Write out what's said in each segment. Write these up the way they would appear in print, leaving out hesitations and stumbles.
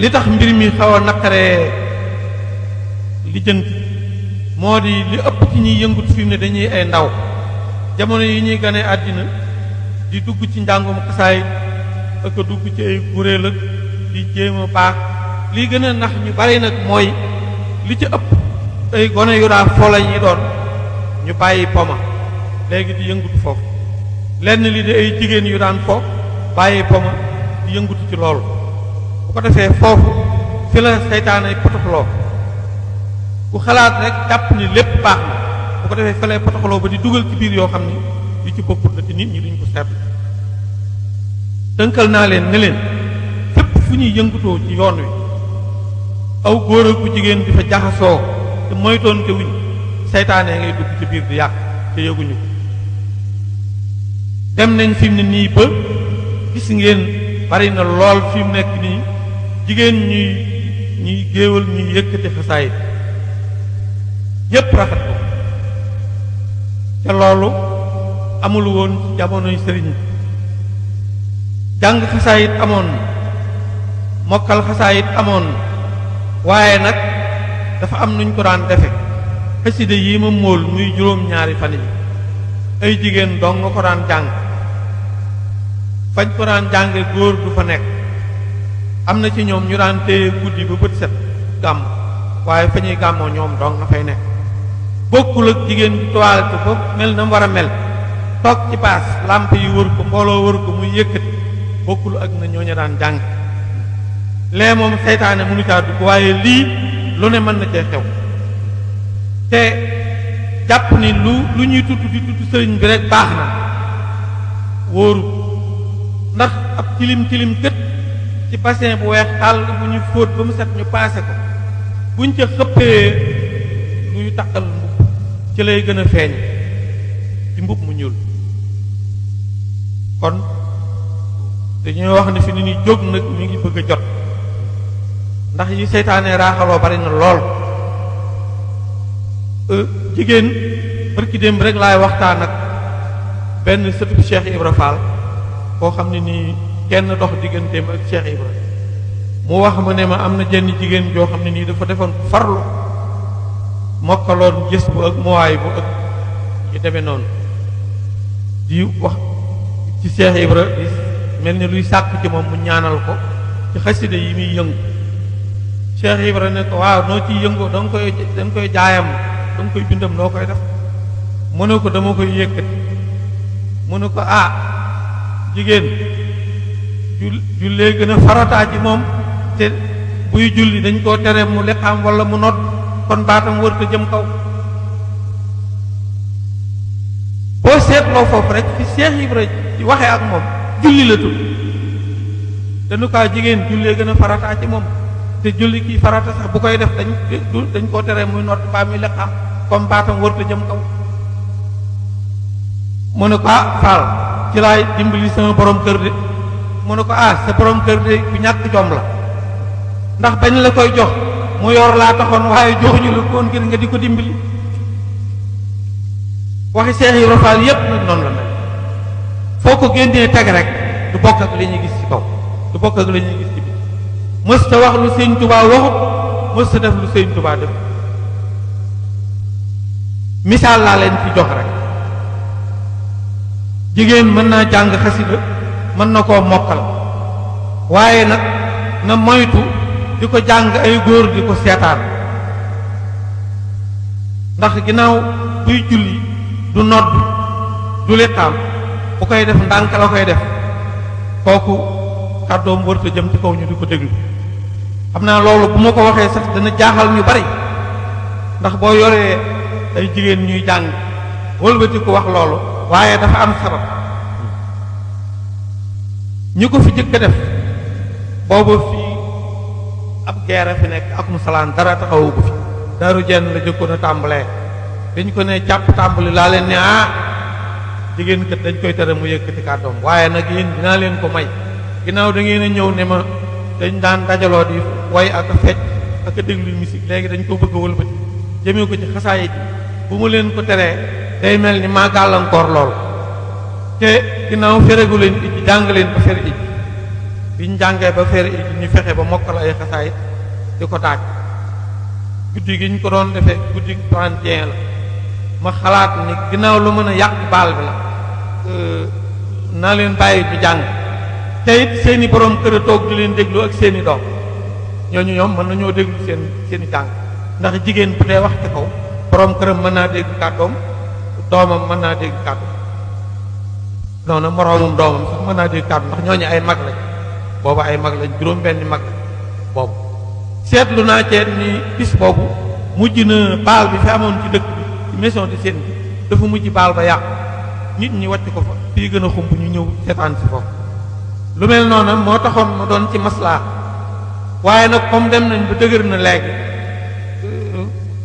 li tax mbir mi xaw a naqaree li jënt moo di li ëpp ci ñuy yëngut fi mu ne dañuy ay ndaw jamono yi ñuy gane àddina di dugg ci njàngum xasaay ak a dugg ci ay kuréel ak di jéem a baax lii gën a nax ñu bari nag mooy li ci ëpp ay gone yu daa fo la ñuy doon ñu bàyyi poma léegi di yëngutu foofu lenn li di ay jigéen yu daan fo bàyyi poma di yëngutu ci loolu bu ko defee foofu fi la seytaane potoxloo ku xalaat rek jàpp ni lépp baax na bu ko defee fi lay potoxloo ba di dugal ci biir yoo xam ni yu ci bokkut la te nit ñi duñ ko seetlu tënkal naa leen ne leen fépp fu ñuy yëngutoo ci yoon wi aw góor ak ku jigéen di fa jaxasoo te moytoon te wuñ seytaane ngay dugg ci biir di yàq te yëguñu ko dem nañ fi mu ne nii ba gis ngeen bari na lool fi mu nekk nii jigéen ñuy géewal ñuy yëkkati xasaayit yépp rafet ko te loolu amul woon ci jamonoy sëriñ bi jàng xasaayit amoon na mokkal xasaayit amoon na waaye nag dafa am nuñ ko daan defe xasida yi ma móol muy juróom-ñaari fan yi ay jigéen dong nga ko daan jàng fañ ko daan jànge góor du fa nekk am na ci ñoom ñu daan téye guddi ba bët set gàmm waaye fa ñuy gàmmoo ñoom dong nga fay nekk bokkul ak jigéen bi toilette ko mel na mu war a mel toog ci baas làmp yi wër ko mbooloo wër ko muy yëkkati bokkul ak na ñooñu daan jàng lee moom seytaane mënu caa dugg waaye lii lu ne mën na cee xew te jàpp ni lu ñuy tudd di tudd sëriñ bi rek baax na wóoru ndax ab tilim kët ci bassin bu weex tàll bu ñu fóot ba mu set ñu paase ko buñ ca xëppee luy taqal mbubb ci lay gën a feeñ ci mbubb mu ñuul kon dañuy wax ne fi ni ni jóg nag mi ngi bëgg a jot ndax yi seytaane raaxaloo bari na lool jigéen barki démb rek laay waxtaan ak benn sëtub Cheikh Ibra Fall koo xam ne nii kenn dox digganteem ak Cheikh Ibra mu wax ma ne ma am na jenn jigéen joo xam ne nii dafa defoon farlu mokkaloon gis bu ak muwaay bu ak yu demee noonu di wax ci Cheikh Ibra di mel ni luy sàkk ci moom mu ñaanal ko ci xasida yi muy yëngu Cheikh Ibra ne ko waaw noo ciy yëngoo da nga koy jaayam da nga koy bindam noo koy def mu ne ko dama koy yëkkati mu ne ko jigéen jullee gën a farataa ci moom te buy julli dañ koo tere mu liqaam wala mu nodd kon baatam wër ko jëm kaw boo seetloo foofu rek fi Cheikh Ibra di waxee ak moom julli la tudd dañu kaa jigéen jullee gën a farataa ci moom te julli kii farata sax bu koy def dañ koo tere muy nodd baa muy liqaam comme baatam wër ko jëm kaw mu ne ko Fall ci laay dimbali sama borom kër de mu ne ko sa borom kër de bu ñàkk jom la ndax bañ la koy jox mu yor laa taxoon waaye joxuñu la koon ngir nga di ko dimbali waxi Cheikh Ibra Fall yépp nag noonu la mel foo ko génnee teg rek du bokk ak li ñuy gis ci kaw du bokk ak li ñuy gis ci bi mës ta wax lu Sëñ Tuubaa waxut mës ta def lu Sëñ Tuubaa def misaal laa leen ci jox rek jigéen mën naa jàng xasida mën na koo mokkal waaye nag na moytu di ko jàng ay góor di ko seetaan ndax ginnaaw buy julli du nodd du liqaam bu koy def ndànk la koy def kooku kàddoom wërta jëm ci kaw ñu di ko déglu xam naa loolu bu ma ko waxee sax dana jaaxal ñu bari ndax boo yoree ay jigéen ñuy jàng wëlbati ko wax loolu waaye dafa am sabab ñi ko fi jëkk a def booba fii ab geere fi nekk ak mu salaan dara taxawu ko fi daaru jenn la jëkkoon a tàmbalee dañ ko ne jàpp tàmbali laa leen ne jigéen kat dañ koy tere mu yëkkati kàddoom waaye nag yéen dinaa leen ko may ginnaaw da ngeen a ñëw ne ma dañ daan dajaloo di way ak a fecc ak a déglu musique léegi dañ ko bëgg a wëlbati jëmee ko ci xasaay ji bu mu leen ko teree day mel ni maa gàllankoor lool te ginnaaw feregu leen ijji jàng leen ba fer ijji biñ jàngee ba feer yi ñu fexe ba mokkal ay xasaay di ko daaj guddi gi ñu ko doon defee guddi 31 la ma xalaat ni ginnaaw lu mën a yàq baal bi la naa leen bàyyi ñu jàng te it seeni borom kër a toog di leen déglu ak seeni doom ñooñu ñoom mën nañoo déglu seeni jàng ndax jigéen bu dee wax ci kaw borom këram mën naa dégg kàddoom doomam mën naa dégg kàddu noonu moroomum doomam sax mën naa dégg kàddu ndax ñooñu ay mag lañ boobu ay mag lañ juróom benni mag lañ boobu seetlu naa ceet ni bis boobu mujj na baal bi fi amoon ci dëkk bi ci maison de scène bi dafa mujj baal ba yàqu nit ñi wàcc ko fa fii gën a xumb ñu ñëw seetaan si foofu lu mel noonu moo taxoon ma doon ci maslaa waaye nag comme dem nañ ba dëgër na léegi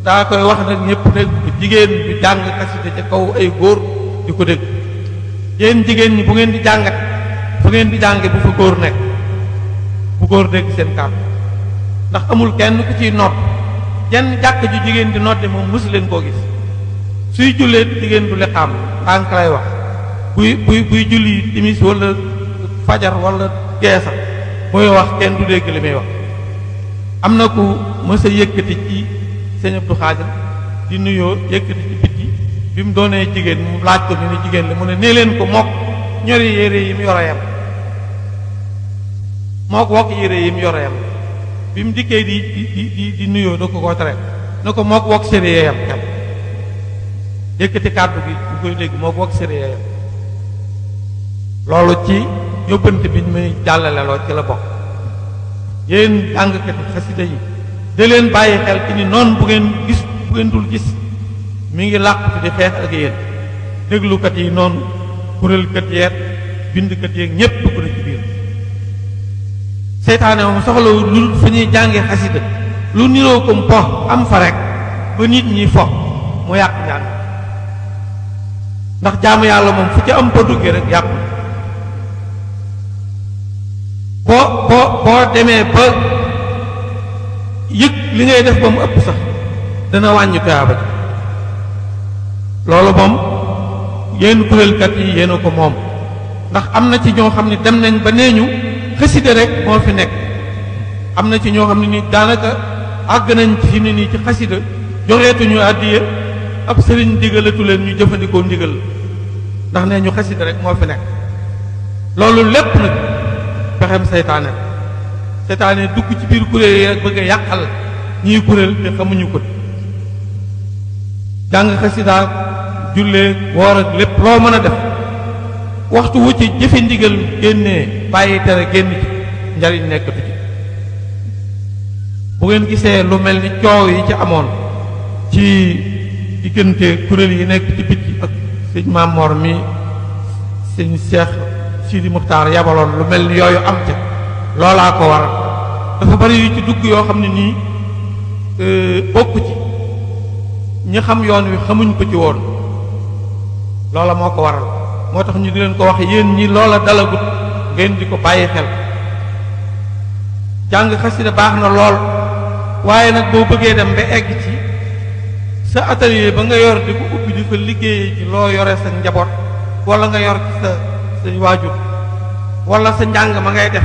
daa koy wax nag ñëpp dégg ko jigéen bi jàng xasida ca kaw ay góor di ko dégg yéen jigéen ñi bu ngeen di jàngat fu ngeen di jànge bu fa góor nekk bu góor dégg seen kàddu ndax amul kenn ku ciy nodd jenn jàkk ju jigéen di nodde moom mosu leen koo gis suy jullee jigéen du liqaam tànk lay wax buy julli timis wala fajar wala geesa mooy wax kenn du dégg li muy wax am na ku mës a yëkkati ci sëñ Abdou Xaadir di nuyoo yëkkati ci biti bi mu doonee jigéen mu laaj ko ñu ne jigéen la mu ne nee leen ko mook ñori yére yi mu yor a yam mook wokk yére yi mu yor a yam bi mu dikkee di nuyoo da ko tere na ko mook wokk sérée yam kat yëkkati kàddu gi bu koy dégg mook wokk sérée yam loolu ci yóbbante bi ñu may jàllaleloo ci la bokk yéen jàngkati xasida yi da leen bàyyi xel ci ni noonu bu ngeen dul gis mi ngi làqatu di xeex ak yéen déglukat yi noonu kuréelkat yeet bindkat yeeg ñépp dugg na ci biir seytaane moom soxlawu lu fa ñuy jàngee xasida lu niroo ko po am fa rek ba nit ñi fo mu yàq njàng ndax jaamu yàlla moom fu ci am po duggee rek yàqu boo demee ba yëg li ngay def ba mu ëpp sax dana wàññi tuyaaba ji loolu moom yéen kuréelkat yi yéen ko moom ndax am na ci ñoo xam ne dem nañ ba nee ñu xasida rek moo fi nekk am na ci ñoo xam ne ni daanaka àgg nañ ci fi mu ne nii ci xasida joxeetuñu àddiya ab sëriñ digalatu leen ñu jëfandikoo ndigal ndax nee ñu xasida rek moo fi nekk loolu lépp nag pexem seytaane dugg ci biir kuréel yi rek bëgg a yàqal ñiy kuréel te xamuñu ko jàng xasida jullee woor ak lépp loo mën a def waxtu wu ci jëfe ndigal génnee bàyyi tere génn ci njariñ nekkatu ci bu ngeen gisee lu mel ni coow yi ci amoon ci diggante kuréel yi nekk ci biti ak sëñ Mamor mi sëñ Cheikh Sidi Muxtaar yabaloon lu mel ni yooyu am ca loolaa ko waral dafa bari yu ci dugg yoo xam ne nii bokk ci ñi xam yoon wi xamuñ ko ci woon loola moo ko waral moo tax ñu di leen ko wax yéen ñi loola dalagut ngeen di ko bàyyi xel jàng xasida baax na lool waaye nag boo bëggee dem ba egg ci sa atelier ba nga yor di ko ubbi di fa liggéeyee ci loo yore sa njaboot wala nga yor ci sa waajur wala sa njàng ma ngay def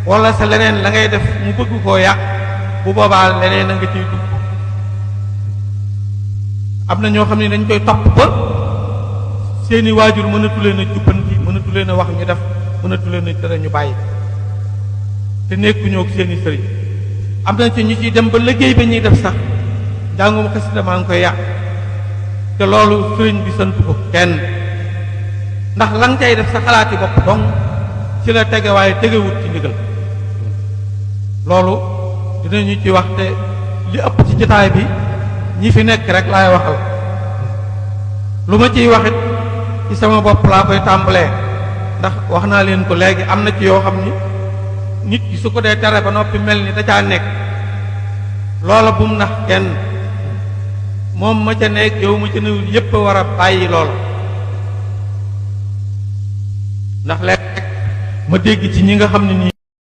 wala sa leneen la ngay def mu bëgg koo yàq bu boobaa leneen a nga ciy dugg am na ñoo xam ne dañ koy topp ba seeni waajur mënatu leen a jubbanti mënatu leen a wax ñu def mënatu leen a tere ñu bàyyi te nekkuñoo ak seeni sëriñ am na ci ñu ciy dem ba liggéey ba ñuy def sax njàngum xasida maa ngi koy yàq te loolu sëriñ bi sant ko kenn ndax la nga cay def sa xalaati bopp dong ci la tege waaye tegewut ci ndigal loolu dinañu ci wax te li ëpp ci jotaay bi ñi fi nekk rek laay waxal lu ma ciy waxit ci sama bopp laa koy tàmbalee ndax wax naa leen ko léegi am na ci yoo xam ni nit ki su ko dee tere ba noppi mel ni da caa nekk loola bum nax kenn moom ma ca nekk yow ma ca newul yépp a war a bàyyi loola ndax lekk ma dégg ci ñi nga xam ne nii